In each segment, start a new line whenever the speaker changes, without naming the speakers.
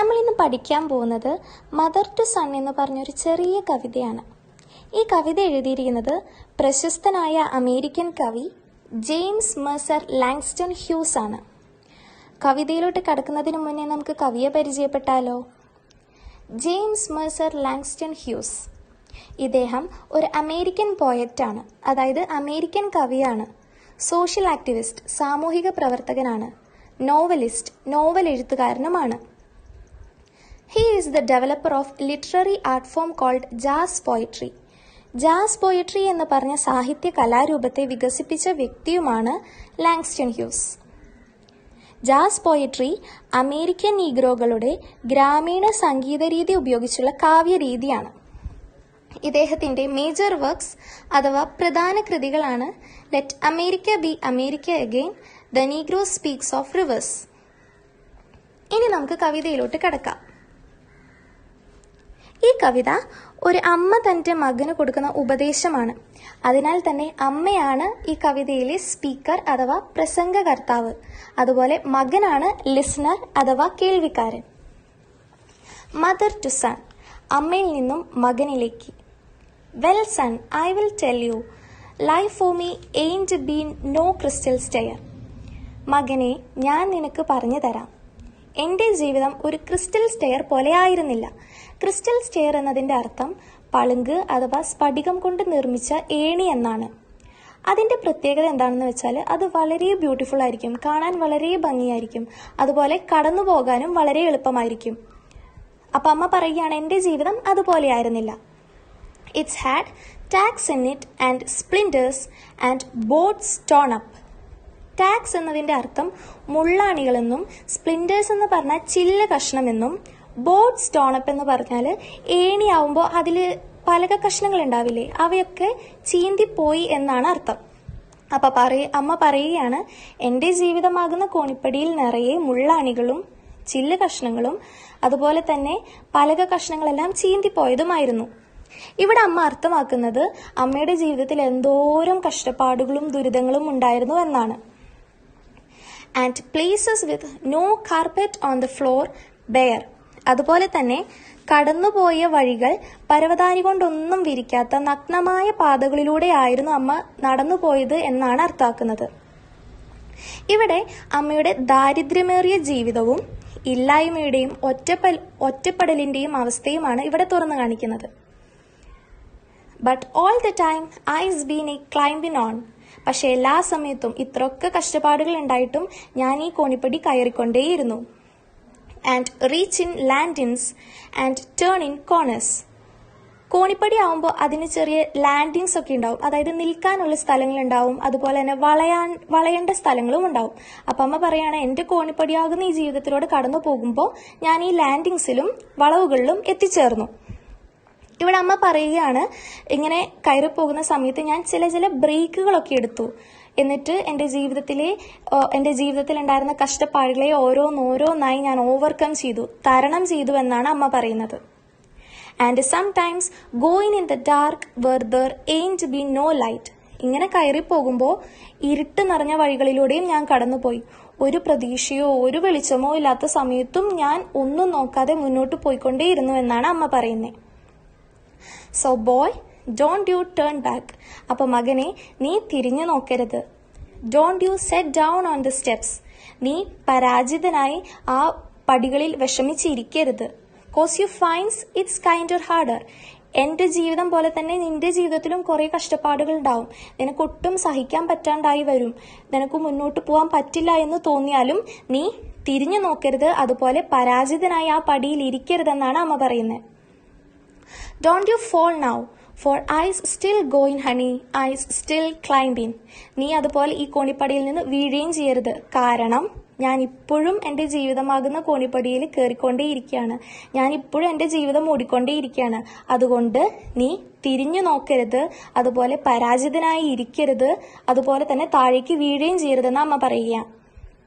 നമ്മൾ ഇന്ന് പഠിക്കാൻ പോകുന്നത് മദർ ടു സൺ എന്ന് പറഞ്ഞൊരു ചെറിയ കവിതയാണ്. ഈ കവിത എഴുതിയിരിക്കുന്നത് പ്രശസ്തനായ അമേരിക്കൻ കവി ജെയിംസ് മെർസർ ലാങ്സ്റ്റൺ ഹ്യൂസ് ആണ്. കവിതയിലോട്ട് കടക്കുന്നതിന് മുന്നേ നമുക്ക് കവിയെ പരിചയപ്പെട്ടാലോ? ജെയിംസ് മെർസർ ലാങ്സ്റ്റൺ ഹ്യൂസ് ഇദ്ദേഹം ഒരു അമേരിക്കൻ പോയറ്റാണ്, അതായത് അമേരിക്കൻ കവിയാണ്, സോഷ്യൽ ആക്ടിവിസ്റ്റ്, സാമൂഹിക പ്രവർത്തകനാണ്, നോവലിസ്റ്റ്, നോവൽ എഴുത്തുകാരനുമാണ്. He is the developer of literary art form called jazz poetry. Jazz poetry എന്ന് പറഞ്ഞ സാഹിത്യ കലാരൂപത്തെ വികസിപ്പിച്ച വ്യക്തിയുമാണ് Langston Hughes. Jazz poetry American നീഗ്രോകളുടെ ഗ്രാമീണ സംഗീത രീതി ഉപയോഗിച്ചുള്ള കാവ്യരീതിയാണ്. ഇദ്ദേഹത്തിൻ്റെ മേജർ വർക്ക്സ് അഥവാ പ്രധാന കൃതികളാണ് let America be America again, the Negro speaks of rivers. ഇനി നമുക്ക് കവിതയിലോട്ട് കടക്കാം. ഈ കവിത ഒരു അമ്മ തൻ്റെ മകന് കൊടുക്കുന്ന ഉപദേശമാണ്. അതിനാൽ തന്നെ അമ്മയാണ് ഈ കവിതയിലെ സ്പീക്കർ അഥവാ പ്രസംഗകർത്താവ്. അതുപോലെ മകനാണ് ലിസണർ അഥവാ കേൾവിക്കാരൻ. മദർ ടു സൺ, അമ്മയിൽ നിന്നും മകനിലേക്ക്. Well son, I will tell you, life for me ain't been no crystal stair. മകനെ, ഞാൻ നിനക്ക് പറഞ്ഞു തരാം, എൻ്റെ ജീവിതം ഒരു ക്രിസ്റ്റൽ സ്റ്റെയർ പോലെ ആയിരുന്നില്ല. ക്രിസ്റ്റൽ സ്റ്റെയർ എന്നതിൻ്റെ അർത്ഥം പളുങ്ക് അഥവാ സ്ഫടികം കൊണ്ട് നിർമ്മിച്ച ഏണി എന്നാണ്. അതിൻ്റെ പ്രത്യേകത എന്താണെന്ന് വെച്ചാൽ അത് വളരെ ബ്യൂട്ടിഫുൾ ആയിരിക്കും, കാണാൻ വളരെ ഭംഗിയായിരിക്കും, അതുപോലെ കടന്നു പോകാനും വളരെ എളുപ്പമായിരിക്കും. അപ്പം അമ്മ പറയുകയാണ്, എൻ്റെ ജീവിതം അതുപോലെ ആയിരുന്നില്ല. It's had tacks in it and splinters and boards torn up. Tacks എന്നതിൻ്റെ അർത്ഥം മുള്ളാണികളെന്നും, സ്പ്ലിൻഡേഴ്സ് എന്ന് പറഞ്ഞാൽ ചില്ല കഷ്ണമെന്നും, ബോട്ട്സ് ടോണപ്പ് എന്ന് പറഞ്ഞാൽ ഏണിയാവുമ്പോൾ അതിൽ പലക കഷ്ണങ്ങൾ ഉണ്ടാവില്ലേ, അവയൊക്കെ ചീന്തിപ്പോയി എന്നാണ് അർത്ഥം. അപ്പം അമ്മ പറയുകയാണ്, എൻ്റെ ജീവിതമാകുന്ന കോണിപ്പടിയിൽ നിറയെ മുള്ളാണികളും ചില്ല കഷ്ണങ്ങളും അതുപോലെ തന്നെ പലക കഷ്ണങ്ങളെല്ലാം ചീന്തിപ്പോയതുമായിരുന്നു. ഇവിടെ അമ്മ അർത്ഥമാക്കുന്നത് അമ്മയുടെ ജീവിതത്തിൽ എന്തോരം കഷ്ടപ്പാടുകളും ദുരിതങ്ങളും ഉണ്ടായിരുന്നു എന്നാണ്. And places with no carpet on the floor bare. അതുപോലെ തന്നെ കടന്നുപോയ വഴികൾ പരവതാനി കൊണ്ടൊന്നും വിരിക്കാത്ത നഗ്നമായ പാതകളിലൂടെ ആയിരുന്നു അമ്മ നടന്നുപോയത് എന്നാണ് അർത്ഥാക്കുന്നത്. ഇവിടെ അമ്മയുടെ ദാരിദ്ര്യമേറിയ ജീവിതവും ഇല്ലായ്മയുടെയും ഒറ്റപ്പെടലിൻ്റെയും അവസ്ഥയുമാണ് ഇവിടെ തുറന്നു കാണിക്കുന്നത്. But all the time I's been a climbin' on. പക്ഷെ എല്ലാ സമയത്തും ഇത്രയൊക്കെ കഷ്ടപ്പാടുകൾ ഉണ്ടായിട്ടും ഞാൻ ഈ കോണിപ്പടി കയറിക്കൊണ്ടേയിരുന്നു. And reach in landings and turn in corners. കോണിപ്പടി ആവുമ്പോൾ അതിന് ചെറിയ ലാൻഡിങ്സ് ഒക്കെ ഉണ്ടാവും, അതായത് നിൽക്കാനുള്ള സ്ഥലങ്ങളുണ്ടാവും, അതുപോലെ തന്നെ വളയേണ്ട സ്ഥലങ്ങളും ഉണ്ടാവും. അപ്പം അമ്മ പറയാണ്, എൻ്റെ കോണിപ്പടിയാകുന്ന ഈ ജീവിതത്തിലൂടെ കടന്നു പോകുമ്പോൾ ഞാൻ ഈ ലാൻഡിങ്സിലും വളവുകളിലും എത്തിച്ചേർന്നു. ഇവിടെ അമ്മ പറയുകയാണ്, ഇങ്ങനെ കയറി പോകുന്ന സമയത്ത് ഞാൻ ചില ബ്രേക്കുകളൊക്കെ എടുത്തു. എന്നിട്ട് എൻ്റെ ജീവിതത്തിൽ ഉണ്ടായിരുന്ന കഷ്ടപ്പാടുകളെ ഓരോന്നായി ഞാൻ ഓവർകം ചെയ്തു, തരണം ചെയ്തു എന്നാണ് അമ്മ പറയുന്നത്. And sometimes going in the dark where there ain't be no light. ഇങ്ങനെ കയറി പോകുമ്പോൾ ഇരുട്ട് നിറഞ്ഞ വഴികളിലൂടെയും ഞാൻ കടന്നുപോയി. ഒരു പ്രതീക്ഷയോ ഒരു വെളിച്ചമോ ഇല്ലാത്ത സമയത്തും ഞാൻ ഒന്നും നോക്കാതെ മുന്നോട്ട് പോയിക്കൊണ്ടേയിരുന്നു എന്നാണ് അമ്മ പറയുന്നത്. So boy, don't you turn back. അപ്പോൾ മകനെ, നീ തിരിഞ്ഞു നോക്കരുത്. Don't you set down on the steps. നീ പരാജിതനായി ആ പടികളിൽ വിഷമിച്ചിരിക്കരുത്. Cause you finds it's kinder hard. എൻ്റെ ജീവിതം പോലെ തന്നെ നിന്റെ ജീവിതത്തിലും കുറേ കഷ്ടപ്പാടുകൾ ഉണ്ടാവും. നിനക്കൊട്ടും സഹിക്കാൻ പറ്റാണ്ടായി വരും. നിനക്ക് മുന്നോട്ട് പോകാൻ പറ്റില്ല എന്ന് തോന്നിയാലും നീ തിരിഞ്ഞു നോക്കരുത്, അതുപോലെ പരാജിതനായി ആ പടിയിൽ ഇരിക്കരുതെന്നാണ് അമ്മ പറയുന്നത്. Don't you fall now, for I's still going honey, I's still climbing. നീ അതുപോലെ ഈ കോണിപ്പടിയിൽ നിന്ന് വീഴുകയും ചെയ്യരുത്, കാരണം ഞാൻ ഇപ്പോഴും എൻ്റെ ജീവിതമാകുന്ന കോണിപ്പടിയിൽ കയറിക്കൊണ്ടേയിരിക്കുകയാണ്, ഞാൻ ഇപ്പോഴും എൻ്റെ ജീവിതം ഓടിക്കൊണ്ടേയിരിക്കുകയാണ്. അതുകൊണ്ട് നീ തിരിഞ്ഞു നോക്കരുത്, അതുപോലെ പരാജിതനായി ഇരിക്കരുത്, അതുപോലെ തന്നെ താഴേക്ക് വീഴുകയും ചെയ്യരുതെന്ന് അമ്മ പറയുക.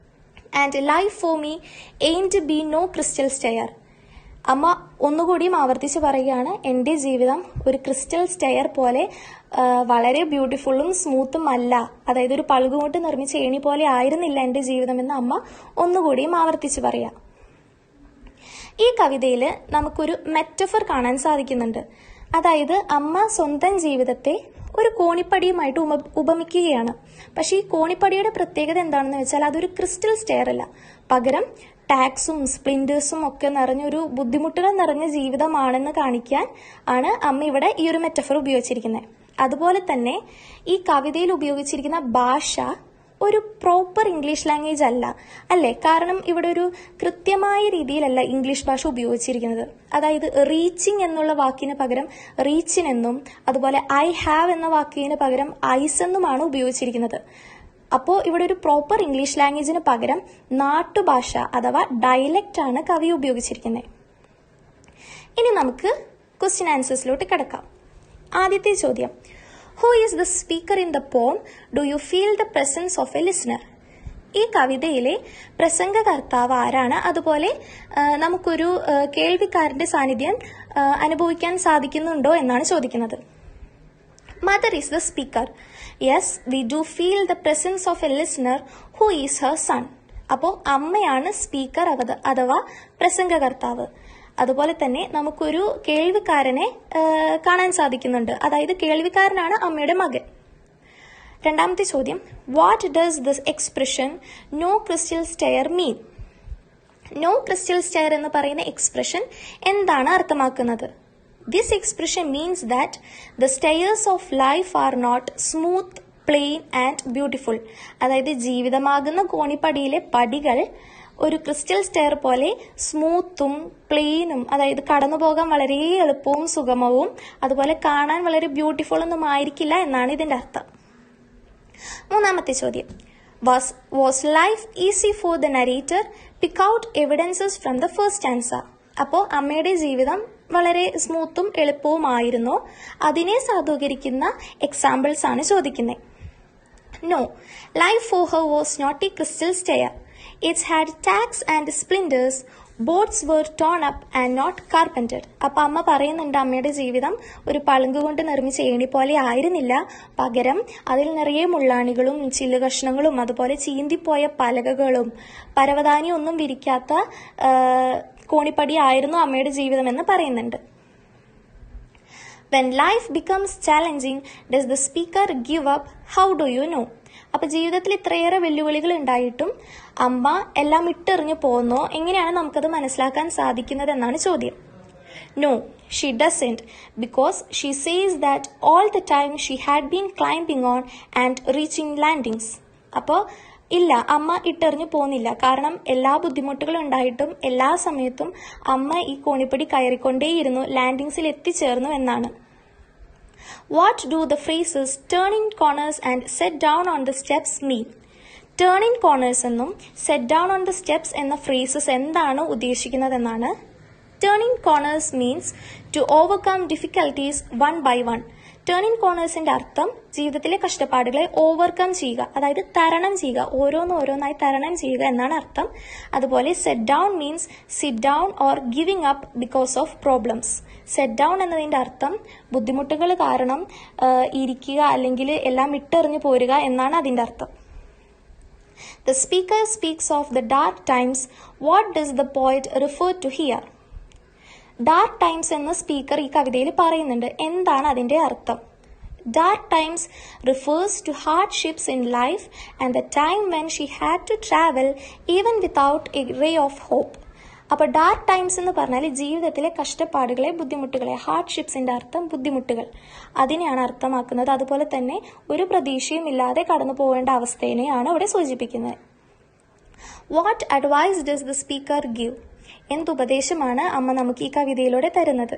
And life for me ain't be no crystal stair. അമ്മ ഒന്നുകൂടിയും ആവർത്തിച്ച് പറയുകയാണ്, എൻ്റെ ജീവിതം ഒരു ക്രിസ്റ്റൽ സ്റ്റെയർ പോലെ വളരെ ബ്യൂട്ടിഫുള്ളും സ്മൂത്തും അല്ല, അതായത് ഒരു പളുകുകൊണ്ട് നിർമ്മിച്ച ഏണി പോലെ ആയിരുന്നില്ല എൻ്റെ ജീവിതം എന്ന് അമ്മ ഒന്നുകൂടിയും ആവർത്തിച്ച് പറയാം. ഈ കവിതയിൽ നമുക്കൊരു മെറ്റഫർ കാണാൻ സാധിക്കുന്നുണ്ട്. അതായത് അമ്മ സ്വന്തം ജീവിതത്തെ ഒരു കോണിപ്പടിയുമായിട്ട് ഉപമിക്കുകയാണ്. പക്ഷെ ഈ കോണിപ്പടിയുടെ പ്രത്യേകത എന്താണെന്ന് വെച്ചാൽ അതൊരു ക്രിസ്റ്റൽ സ്റ്റെയർ അല്ല, പകരം ടാക്സും സ്പ്ലിൻഡേഴ്സും ഒക്കെ നിറഞ്ഞൊരു ബുദ്ധിമുട്ടുകൾ നിറഞ്ഞ ജീവിതമാണെന്ന് കാണിക്കാൻ ആണ് അമ്മ ഇവിടെ ഈ ഒരു മെറ്റഫർ ഉപയോഗിച്ചിരിക്കുന്നത്. അതുപോലെ തന്നെ ഈ കവിതയിൽ ഉപയോഗിച്ചിരിക്കുന്ന ഭാഷ ഒരു പ്രോപ്പർ ഇംഗ്ലീഷ് ലാംഗ്വേജ് അല്ല, അല്ലേ? കാരണം ഇവിടെ ഒരു കൃത്യമായ രീതിയിലല്ല ഇംഗ്ലീഷ് ഭാഷ ഉപയോഗിച്ചിരിക്കുന്നത്. അതായത് റീച്ചിങ് എന്നുള്ള വാക്കിന് പകരം റീച്ചിനെന്നും അതുപോലെ ഐ ഹാവ് എന്ന വാക്കിന് പകരം ഐസ് എന്നുമാണ് ഉപയോഗിച്ചിരിക്കുന്നത്. അപ്പോൾ ഇവിടെ ഒരു പ്രോപ്പർ ഇംഗ്ലീഷ് ലാംഗ്വേജിന് പകരം നാട്ടുഭാഷ അഥവാ ഡയലക്റ്റ് ആണ് കവി ഉപയോഗിച്ചിരിക്കുന്നത്. ഇനി നമുക്ക് ക്വസ്റ്റ്യൻ ആൻസേഴ്സിലോട്ട് കിടക്കാം. ആദ്യത്തെ ചോദ്യം, Who is the speaker in the poem? Do you feel the presence of a listener? ഈ കവിതയിലെ പ്രസംഗകർത്താവ് ആരാണ്? അതുപോലെ നമുക്കൊരു കേൾവിക്കാരന്റെ സാന്നിധ്യം അനുഭവിക്കാൻ സാധിക്കുന്നുണ്ടോ എന്നാണ് ചോദിക്കുന്നത്. Mother is the speaker. Yes, we do feel the presence of a listener who is her son. അപ്പോൾ അമ്മയാണ് സ്പീക്കർ അഥവാ പ്രസംഗകർത്താവ്. അതുപോലെ തന്നെ നമുക്കൊരു കേൾവിക്കാരനെ കാണാൻ സാധിക്കുന്നുണ്ട്. അതായത് കേൾവിക്കാരനാണ് അമ്മയുടെ മകൻ. രണ്ടാമത്തെ ചോദ്യം, what does this expression no crystal stair mean? No crystal stair എന്ന് പറയുന്ന എക്സ്പ്രഷൻ എന്താണ് അർത്ഥമാക്കുന്നത്? This expression means that the stairs of life are not smooth, plain and beautiful. അതായത് ജീവിതമാകുന്ന കോണിപ്പടിയിലെ പടികൾ ഒരു ക്രിസ്റ്റൽ സ്റ്റെയർ പോലെ സ്മൂത്തും പ്ലെയിനും, അതായത് കടന്നു പോകാൻ വളരെ എളുപ്പവും സുഗമവും അതുപോലെ കാണാൻ വളരെ ബ്യൂട്ടിഫുൾ ഒന്നും ആയിരിക്കില്ല എന്നാണ് ഇതിന്റെ അർത്ഥം. മൂന്നാമത്തെ ചോദ്യം, was life easy for the narrator? Pick out evidences from the first answer. അപ്പോൾ അമ്മയുടെ ജീവിതം വളരെ സ്മൂത്തും എളുപ്പവുമായിരുന്നോ? അതിനെ സാധൂകരിക്കുന്ന എക്സാമ്പിൾസ് ആണ് ചോദിക്കുന്നത്. No, life for her was not a crystal stair. It had tacks and splinters. Boards were torn up and not carpentered. അപ്പൊ അമ്മ പറയുന്നുണ്ട് അമ്മയുടെ ജീവിതം ഒരു പളുങ്ക് കൊണ്ട് നിർമ്മിച്ച ഏണി പോലെ ആയിരുന്നില്ല, പകരം അതിൽ നിറയെ മുള്ളാണികളും ചില്ലു കഷ്ണങ്ങളും അതുപോലെ ചീന്തിപ്പോയ പലകകളും പരവതാനി ഒന്നും വിരിക്കാത്ത കോണിപ്പടി ആയിരുന്നു അമ്മയുടെ ജീവിതം എന്ന് പറയുന്നുണ്ട്. When life becomes challenging, does the speaker give up? How do you know? അപ്പൊ ജീവിതത്തിൽ ഇത്രയേറെ വെല്ലുവിളികൾ ഉണ്ടായിട്ടും അമ്മ എല്ലാം ഇട്ടെറിഞ്ഞു പോകുന്നോ? എങ്ങനെയാണ് നമുക്കത് മനസ്സിലാക്കാൻ സാധിക്കുന്നത് എന്നാണ് ചോദ്യം. No, she doesn't, because she says that all the time she had been climbing on and reaching landings. അപ്പോൾ ഇല്ല, അമ്മ ഇട്ടെറിഞ്ഞു പോകുന്നില്ല. കാരണം എല്ലാ ബുദ്ധിമുട്ടുകളും ഉണ്ടായിട്ടും എല്ലാ സമയത്തും അമ്മ ഈ കോണിപ്പടി കയറിക്കൊണ്ടേയിരുന്നു, ലാൻഡിങ്സിൽ എത്തിച്ചേർന്നു എന്നാണ്. What do the phrases turning corners and set down on the steps mean? Turning corners എന്നും set down on the steps എന്ന phrases എന്താണ് ഉദ്ദേശിക്കുന്നതെന്നാണ്. Turning corners means to overcome difficulties one by one. Turning കോർണേഴ്സിന്റെ അർത്ഥം ജീവിതത്തിലെ കഷ്ടപ്പാടുകളെ overcome ചെയ്യുക, അതായത് തരണം ചെയ്യുക, ഓരോന്നായി തരണം ചെയ്യുക എന്നാണ് അർത്ഥം. അതുപോലെ set down means sit down or giving up because of problems. Set down എന്നതിന്റെ അർത്ഥം ബുദ്ധിമുട്ടുകൾ കാരണം ഇരിക്കുക അല്ലെങ്കിൽ എല്ലാം ഇട്ടെറിഞ്ഞു പോരുക എന്നാണ് അതിന്റെ അർത്ഥം. The speaker speaks of the dark times. What does the poet refer to here? Dark times എന്ന സ്പീക്കർ ഈ കവിതയിൽ പറയുന്നുണ്ട്. എന്താണ് അതിന്റെ അർത്ഥം? Dark times refers to hardships in life and the time when she had to travel even without a ray of hope. അപ്പൊ dark times എന്ന് പറഞ്ഞാൽ ജീവിതത്തിലെ കഷ്ടപ്പാടുകളെ, ബുദ്ധിമുട്ടുകളെ, ഹാർഡ്ഷിപ്സിന്റെ അർത്ഥം ബുദ്ധിമുട്ടുകൾ, അതിനെയാണ് അർത്ഥമാക്കുന്നത്. അതുപോലെ തന്നെ ഒരു പ്രതീക്ഷയും ഇല്ലാതെ കടന്നു പോകേണ്ട അവസ്ഥയെയാണ് അവിടെ സൂചിപ്പിക്കുന്നത്. What advice does the speaker give? എന്തുപദേശമാണ് അമ്മ നമുക്ക് ഈ കവിതയിലൂടെ തരുന്നത്?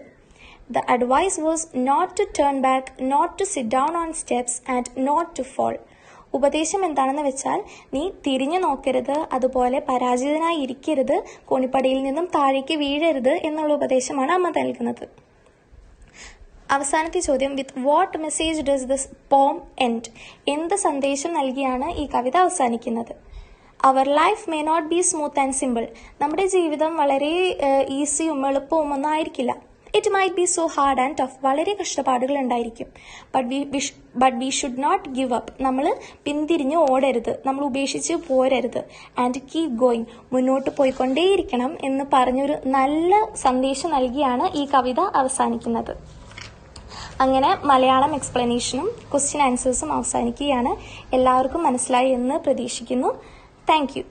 The advice was not to turn back, not to sit down on steps and not to fall. ഉപദേശം എന്താണെന്ന് വെച്ചാൽ നീ തിരിഞ്ഞു നോക്കരുത്, അതുപോലെ പരാജിതനായി ഇരിക്കരുത്, കോണിപ്പടിയിൽ നിന്നും താഴേക്ക് വീഴരുത് എന്നുള്ള ഉപദേശമാണ് അമ്മ നൽകുന്നത്. അവസാനത്തെ ചോദ്യം, with what message does this poem end? എന്ത് സന്ദേശം നൽകിയാണ് ഈ കവിത അവസാനിക്കുന്നത്? Our life may not be smooth and simple. നമ്മുടെ ജീവിതം വളരെ ഈസിയും എളുപ്പവും ഒന്നും ആയിരിക്കില്ല. It might be so hard and tough. വളരെ കഷ്ടപ്പാടുകൾ ഉണ്ടായിരിക്കും. But we should not give up. നമ്മൾ പിന്തിരിഞ്ഞ് ഓടരുത്, നമ്മൾ ഉപേക്ഷിച്ച് പോരരുത്. And keep going. മുന്നോട്ട് പോയിക്കൊണ്ടേയിരിക്കണം എന്ന് പറഞ്ഞൊരു നല്ല സന്ദേശം നൽകിയാണ് ഈ കവിത അവസാനിക്കുന്നത്. അങ്ങനെ മലയാളം എക്സ്പ്ലനേഷനും ക്വസ്റ്റ്യൻ ആൻസേഴ്സും അവസാനിക്കുകയാണ്. എല്ലാവർക്കും മനസ്സിലായി എന്ന് പ്രതീക്ഷിക്കുന്നു. Thank you.